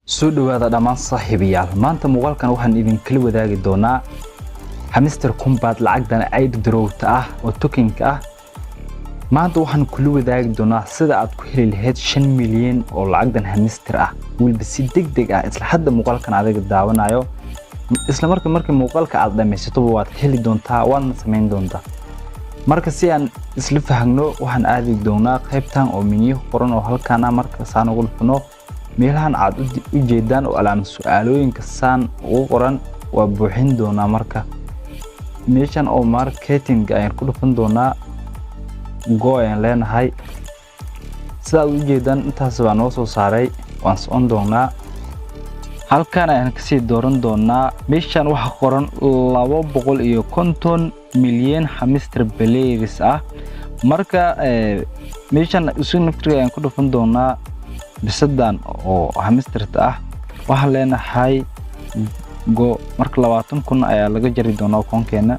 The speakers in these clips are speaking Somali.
soo dhawaada dhamaan saaxiibayaal maanta muuqaalkan waxaan idin kala wadaagi doonaa hamster combat lacagdan ay dirowta ah oo tokenka ah maanta waxaan kula wadaagi doonaa sida aad ku heli lahayd 5 milyan oo lacagdan hamster ah waliba si degdeg ah isla hadda muuqaalkan adiga daawanayo isla markii muuqaalka aad dhameysato waad heli doontaa waana sameyn doontaa marka si aan isla fahamno waxaan aadi doonaa qaybtan oo menu qoran oo halkaan marka saan ugu dhufno meelahan aad u jeedaan oo alaam su'aalooyinka saan ugu qoran waa buuxin doonaa marka meeshan oo marketing ayaan ku dhufan doonaa go ayaan leenahay sida u jeedaan intaas baa noo soo saaray waan socon doonaa halkaan ayaan ka sii dooran doonaa meeshan waxa qoran 250 milyan hamster players ah marka meeshan isu naftiga ayaan ku dhufan doonaa bisadan oo hamsterta ah waxa leenahay go marka 20,000 ayaa laga jari doonaa koonkeena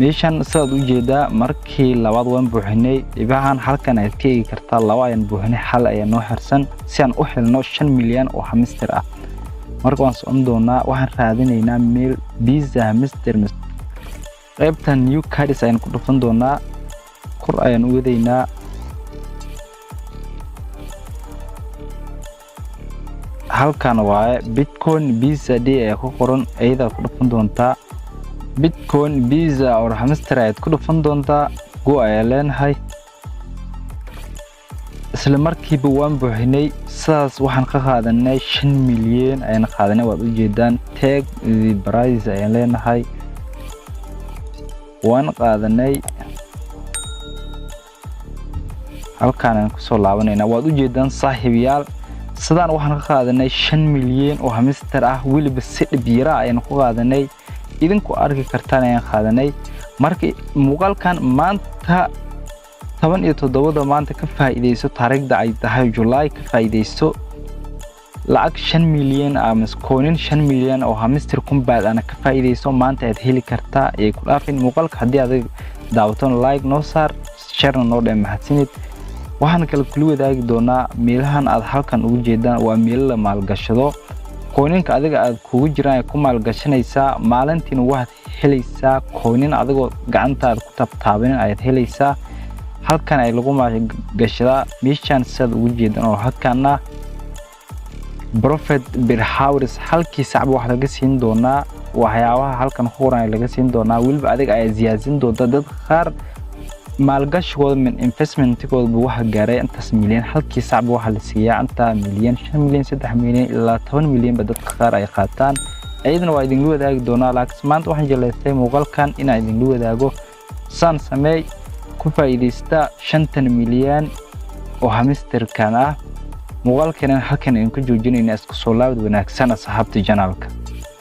meeshan sidaad u jeedaa markii labaad waan buuxinay ibahan halkan ay teegi kartaa laba ayaan buuxinay hal ayaa noo xirsan si aan u helno 5 milyan oo hamster ah marka waan socon doonaa waxaan raadinaynaa meel visa hamster qaybtan new cards ayaan ku dhufan doonaa kor ayaan u wadaynaa halkan waa bitcoin visa day ay ku qoran ayada ku dhufan doontaa bitcoin visa oo hamster ay ku dhufan doontaa go ay leenahay isla markiiba waan buuxinay saas waxaan ka qaadanay 5 milyan ayaan qaadanay waad u jeedaan tag the price ay leenahay waan qaadanay halkaan aan ku soo laabanayna waad u jeedaan saaxiibayaal sidaan waxaan ka qaadanay 5 milyan oo hamster ah waliba si dhibira ayaan ku qaadanay idinku arki kartaan ayaan qaadanay markii muuqaalkan maanta 17 maanta ka faa'iideyso taariikhda ay tahay July ka faa'iideyso lacag 5 milyan ama koonin 5 milyan oo hamster combat ana ka faa'iideyso maanta aad heli kartaa ee ku dhaafin muuqaalka hadii aad daawato like noo saar share noo dheem mahadsanid waxaan kala kula wadaagi doonaa meelahan aad halkan ugu jeedaan waa meel la maalgashado kooninka adiga aad kugu jiraan ku maalgashanaysaa maalintiina waxaad helaysaa koonin adigoo gacantaada ku tabtaaban ayaad helaysaa halkan ay lagu maalgashadaa meeshan sida ugu jeedaan oo halkaana profit per hours halkii sacab wax laga siin doonaa waxyaabaha halkan qoran laga siin doonaa waliba adiga ay ziyaasin doonta dad qaar maalgashigooda min investmentkooda waxa gaaray intaas milyan halkii sacab waxa la siiyaa inta milyan 5 milyan 3 milyan ilaa 10 milyan ba dadka qaar ay qaataan ayadana waa idin wadaagi doonaa laakiin maanta waxaan jeclaystay muuqaalkan in aan idin wadaago san sameey ku faa'iideysta 5 milyan oo hamster kan ah muuqaalkan halkan aan ku joojinayna isku soo laabad wanaagsan asxaabta channelka